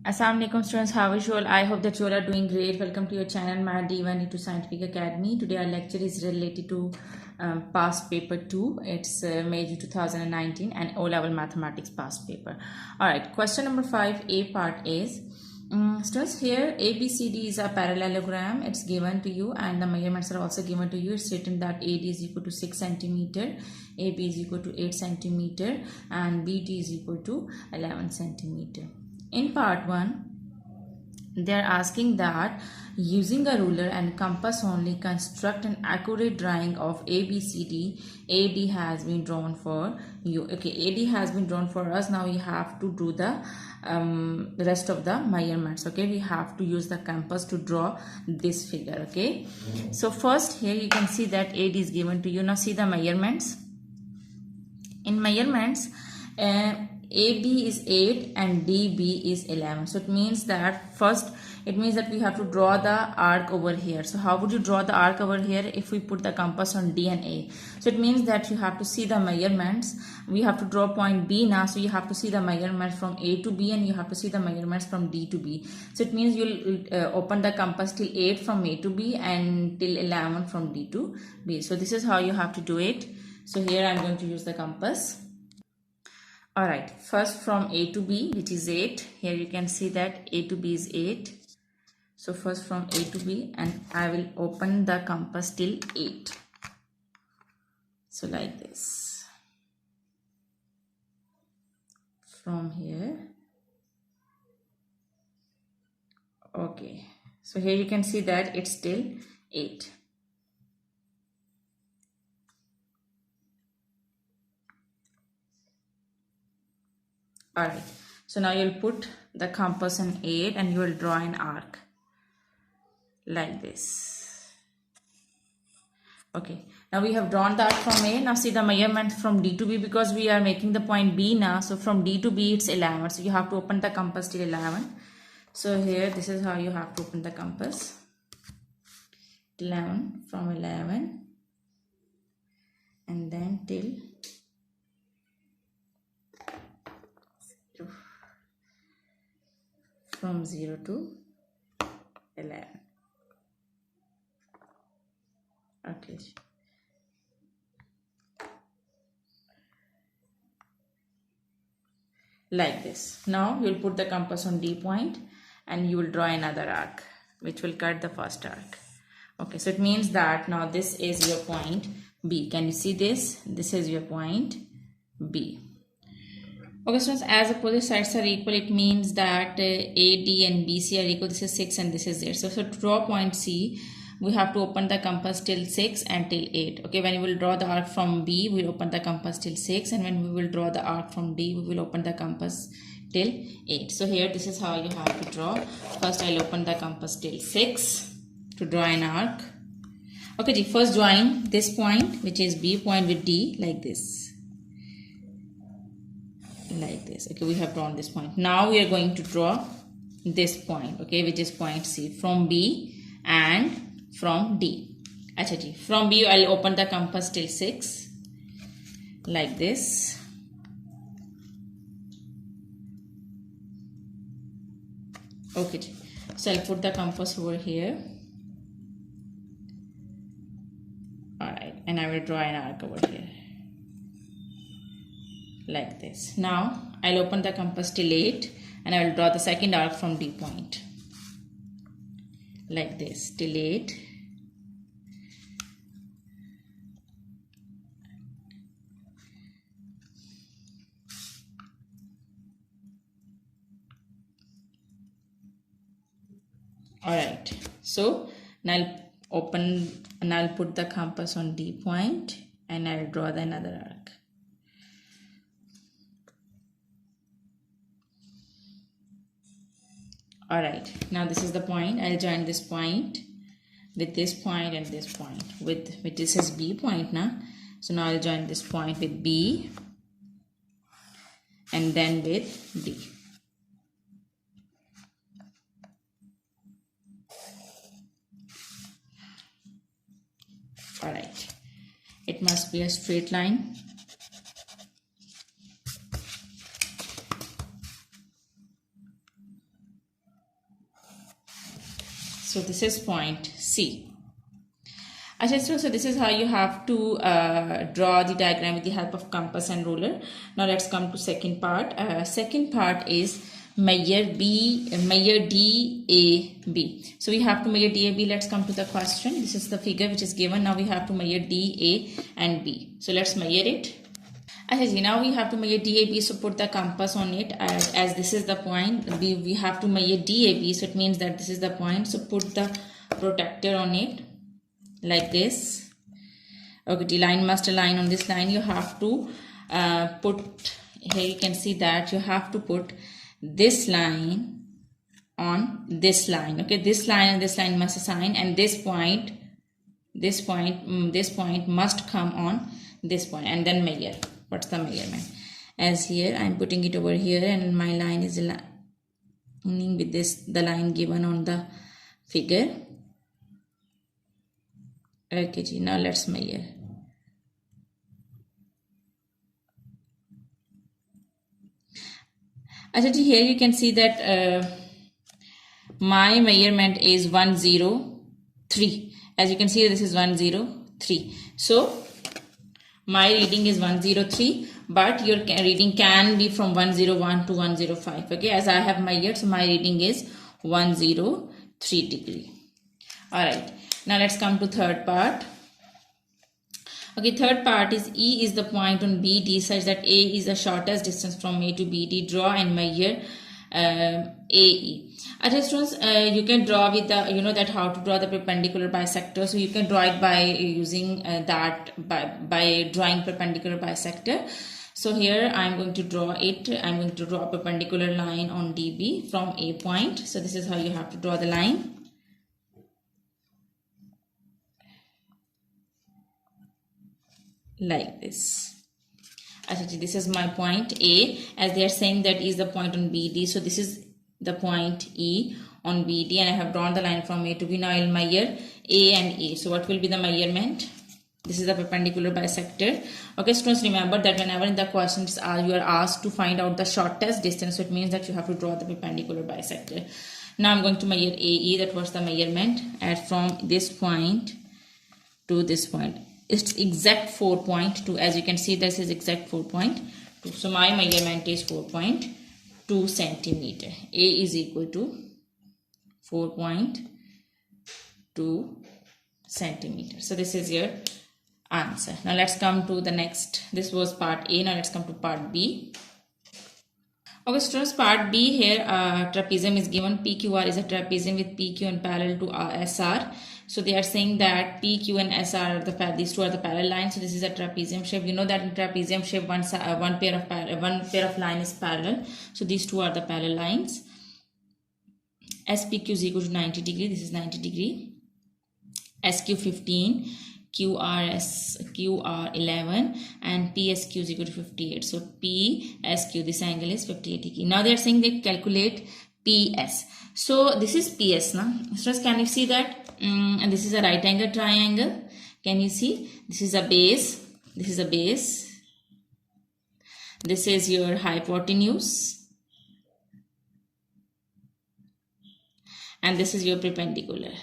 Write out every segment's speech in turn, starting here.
Assalamu alaikum students, how is you all? I hope that you all are doing great. Welcome to your channel, my D1 to Scientific Academy. Today our lecture is related to past paper 2. It's May 2019 and O-level mathematics past paper. Alright, question number 5, A part is, students, here ABCD is a parallelogram. It's given to you and the measurements are also given to you. It's written that AD is equal to 6 centimeter, AB is equal to 8 centimeter and BD is equal to 11 centimeter. In part 1, they are asking that using a ruler and compass only construct an accurate drawing of ABCD. AD has been drawn for you. Okay, AD has been drawn for us. Now we have to do the rest of the measurements. Okay, we have to use the compass to draw this figure. Okay, so first here you can see that AD is given to you. Now see the measurements. In measurements, AB is 8 and DB is 11. So it means that first we have to draw the arc over here. So how would you draw the arc over here if we put the compass on D and A? So it means that you have to see the measurements. We have to draw point B now. So you have to see the measurements from A to B and you have to see the measurements from D to B. So it means you'll open the compass till 8 from A to B and till 11 from D to B. So this is how you have to do it. So here I'm going to use the compass. Alright, first from A to B, which is 8. Here you can see that A to B is 8. So first from A to B, and I will open the compass till 8. So like this. From here. Okay. So here you can see that it's still 8. Alright, so now you'll put the compass on 8 and you will draw an arc like this. Okay, now we have drawn the arc from A. Now see the measurement from D to B because we are making the point B now. So from D to B it's 11. So you have to open the compass till 11. So here this is how you have to open the compass. 11 from 11 and then till from 0 to 11. Okay. Like this. Now you will put the compass on D point and you will draw another arc which will cut the first arc. Okay, so it means that now this is your point B. Can you see this? This is your point B. Okay, students, as opposite sides are equal, it means that AD and BC are equal. This is 6 and this is 8. So to draw point C, we have to open the compass till 6 and till 8. Okay, when we will draw the arc from B, we open the compass till 6, and when we will draw the arc from D, we will open the compass till 8. So here this is how you have to draw. First I'll open the compass till 6 to draw an arc. Okay, first drawing this point, which is B point with D, like this. Like this. Okay, we have drawn this point. Now we are going to draw this point, okay, which is point C from B and from D. Achha, from B I'll open the compass till 6 like this. Okay, so I'll put the compass over here. Alright, and I will draw an arc over here like this. Now I'll open the compass till 8 and I will draw the second arc from D point like this till 8. Alright, so now I'll open and I'll put the compass on D point and I'll draw the another arc. Alright, now this is the point. I'll join this point with this point and this point with this is B point now. So now I'll join this point with B and then with D. Alright, it must be a straight line. So this is point C. So this is how you have to draw the diagram with the help of compass and ruler. Now let's come to second part. Second part is measure DAB. So we have to measure DAB. Let's come to the question. This is the figure which is given. Now we have to measure DA and B. So let's measure it. Now we have to measure DAB, so put the compass on it as this is the point. We have to measure DAB, so it means that this is the point. So put the protractor on it like this. Okay, the line must align on this line. You have to put, here you can see that you have to put this line on this line. Okay, this line and this line must assign, and this point must come on this point, and then measure. What's the measurement? As here I'm putting it over here, and my line is aligning with this, the line given on the figure. Okay, now let's measure. Here you can see that my measurement is 103. As you can see, this is 103. So my reading is 103, but your reading can be from 101 to 105. Okay, as I have measured, so my reading is 103 degree. All right, now let's come to third part. Okay, third part is E is the point on BD such that A is the shortest distance from A to BD. Draw and measure AE. Students, you can draw with the, you know that how to draw the perpendicular bisector. So you can draw it by using by drawing perpendicular bisector. So here I'm going to draw it. I'm going to draw a perpendicular line on DB from A point. So this is how you have to draw the line. Like this. This is my point A, as they are saying that is the point on BD. So this is the point E on BD, and I have drawn the line from A to B. Now I will measure A and E. So what will be the measurement? This is the perpendicular bisector. Okay, students, remember that whenever in the questions you are asked to find out the shortest distance, so it means that you have to draw the perpendicular bisector. Now I'm going to measure AE. That was the measurement from this point to this point. It's exact 4.2. As you can see, this is exact 4.2. So my measurement is 4.2 centimeter. A is equal to 4.2 centimeter. So this is your answer. Now let's come to the next. This was part A. Now let's come to part B. Okay, students, part B here, trapezium is given. PQR is a trapezium with PQ and parallel to SR. So they are saying that PQ and SR are these two are the parallel lines. So this is a trapezium shape. You know that in trapezium shape one pair of line is parallel. So these two are the parallel lines. SPQ is equal to 90 degree. This is 90 degree. SQ 15. QR 11 and PSQ is equal to 58. So PSQ, this angle is 58 degree. Now they are saying they calculate PS. So this is PS now. So can you see that? And this is a right angle triangle. Can you see? This is a base. This is a base. This is your hypotenuse. And this is your perpendicular.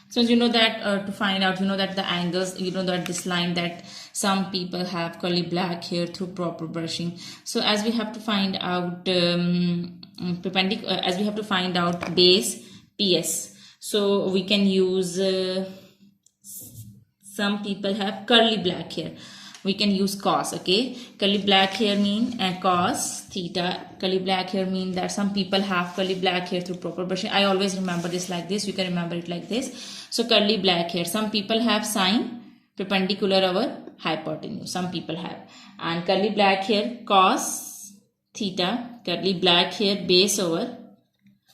So you know that to find out, you know that the angles, you know that this line that some people have curly black hair through proper brushing. So as we have to find out as we have to find out base PS, so we can use some people have curly black hair. We can use cos. Okay, curly black hair mean cos theta. Curly black hair mean that some people have curly black hair through proper brushing. I always remember this like this. You can remember it like this. So curly black hair. Some people have sine perpendicular over hypotenuse. Some people have, and curly black hair cos theta. Curly black hair base over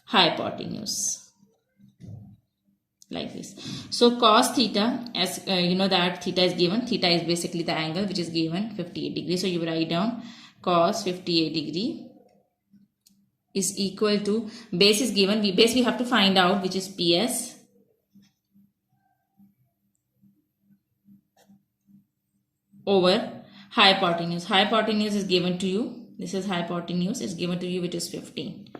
hypotenuse. Like this. So cos theta, as you know that theta is given. Theta is basically the angle which is given 58 degree. So you write down cos 58 degree is equal to, base is given. Base we have to find out, which is PS over hypotenuse. Hypotenuse is given to you This is hypotenuse is given to you, which is 15.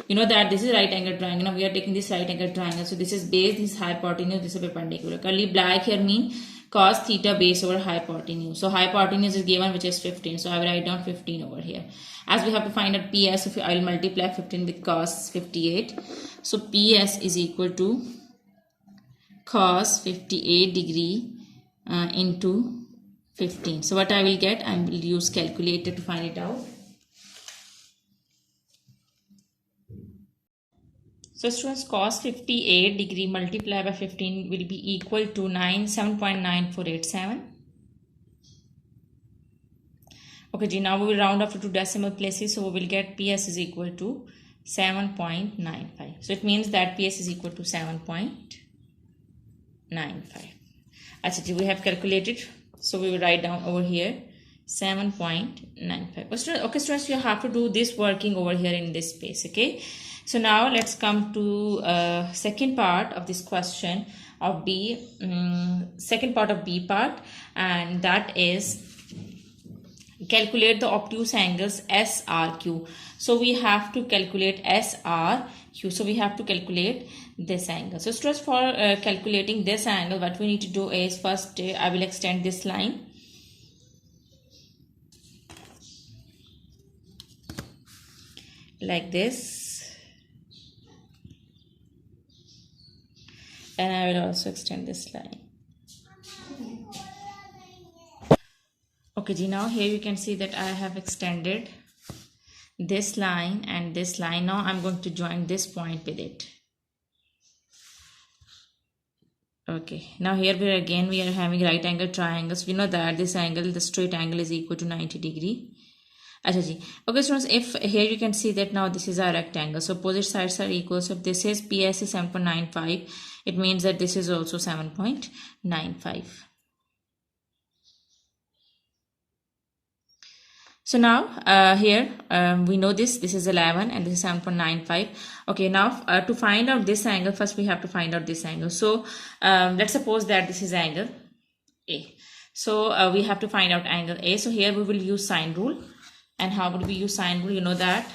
You know that this is right angle triangle. Now we are taking this right angle triangle. So this is base, this is hypotenuse, this is perpendicular. Curly black here mean cos theta base over hypotenuse. So hypotenuse is given, which is 15. So I will write down 15 over here. As we have to find out PS, if I will multiply 15 with cos 58. So PS is equal to cos 58 degree into 15. So what I will get, I will use calculator to find it out. So students, cos 58 degree multiplied by 15 will be equal to 7.9487. Okay, now we will round up to two decimal places. So we will get PS is equal to 7.95. So it means that PS is equal to 7.95. Actually, we have calculated. So we will write down over here 7.95. Okay, students, you have to do this working over here in this space. Okay. So now let's come to second part of this question of B, second part of B part, and that is calculate the obtuse angles SRQ. So we have to calculate SRQ. So we have to calculate this angle. So students, for calculating this angle, what we need to do is first I will extend this line. Like this. And I will also extend this line. Okay, now here you can see that I have extended this line and this line. Now I'm going to join this point with it. Okay, now here we are having right angle triangles. We know that this angle, the straight angle, is equal to 90 degree. Okay, students, if here you can see that now this is a rectangle, so opposite sides are equal. So if this is PS is 7.95, it means that this is also 7.95. So now here we know this is 11 and this is 7.95. Okay, now to find out this angle, first we have to find out this angle. So let's suppose that this is angle A. So we have to find out angle A. So here we will use sine rule. And how would we use sine rule? You know that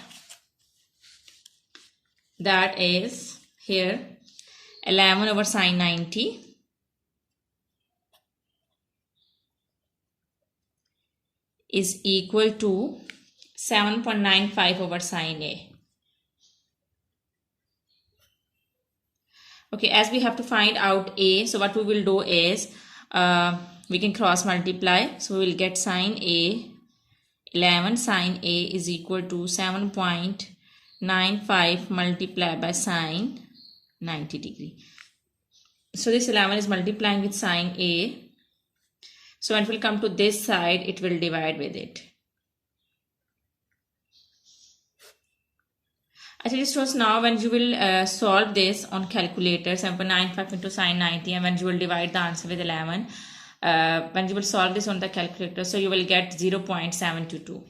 is here 11 over sine 90 is equal to 7.95 over sine A. Okay, as we have to find out A, so what we will do is we can cross multiply. So we will get sine A. 11 sine A is equal to 7.95 multiplied by sine 90 degree. So this 11 is multiplying with sine A. So when it will come to this side, it will divide with it. Actually, students, now when you will solve this on calculator, 7.95 into sine 90, and when you will divide the answer with 11, when you will solve this on the calculator, so you will get 0.722.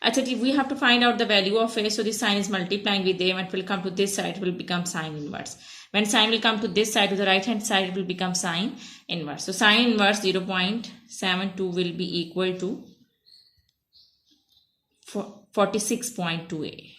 Actually, we have to find out the value of A. So this sign is multiplying with A. When it will come to this side, it will become sine inverse. When sine will come to this side, to the right hand side, it will become sine inverse. So sine inverse 0.72 will be equal to 46.2A.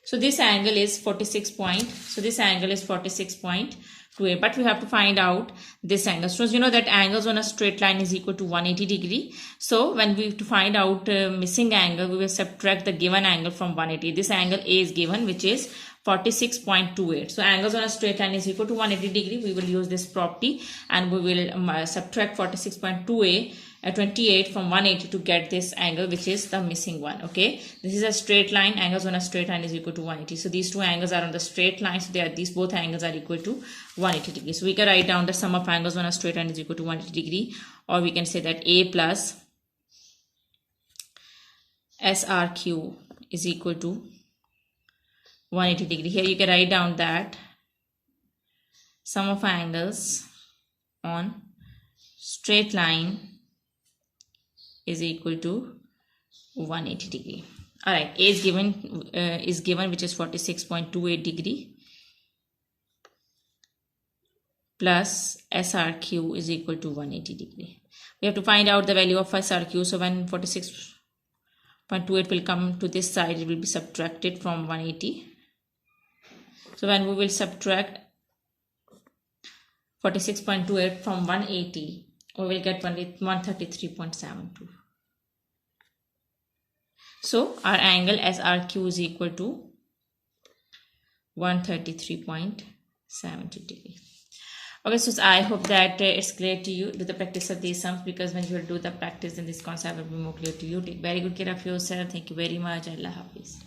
So this angle is 46.2A, but we have to find out this angle. So you know that angles on a straight line is equal to 180 degree. So when we have to find out missing angle, we will subtract the given angle from 180. This angle A is given, which is 46.28. So angles on a straight line is equal to 180 degree. We will use this property and we will subtract 46.2A 28 from 180 to get this angle, which is the missing one. Okay, this is a straight line. Angles on a straight line is equal to 180. So these two angles are on the straight line, so these both angles are equal to 180 degrees. So we can write down the sum of angles on a straight line is equal to 180 degree, or we can say that A plus SRQ is equal to 180 degree. Here you can write down that sum of angles on straight line is equal to 180 degree. All right, A is given, which is 46.28 degree, plus SRQ is equal to 180 degree. We have to find out the value of first RQ. So when 46.28 will come to this side, it will be subtracted from 180. So when we will subtract 46.28 from 180, we will get 133.72. So our angle SRQ is equal to 133.72 degree. Okay, so I hope that it's clear to you. Do the practice of these sums, because when you do the practice, then this concept will be more clear to you. Take very good care of yourself. Thank you very much. Allah Hafiz.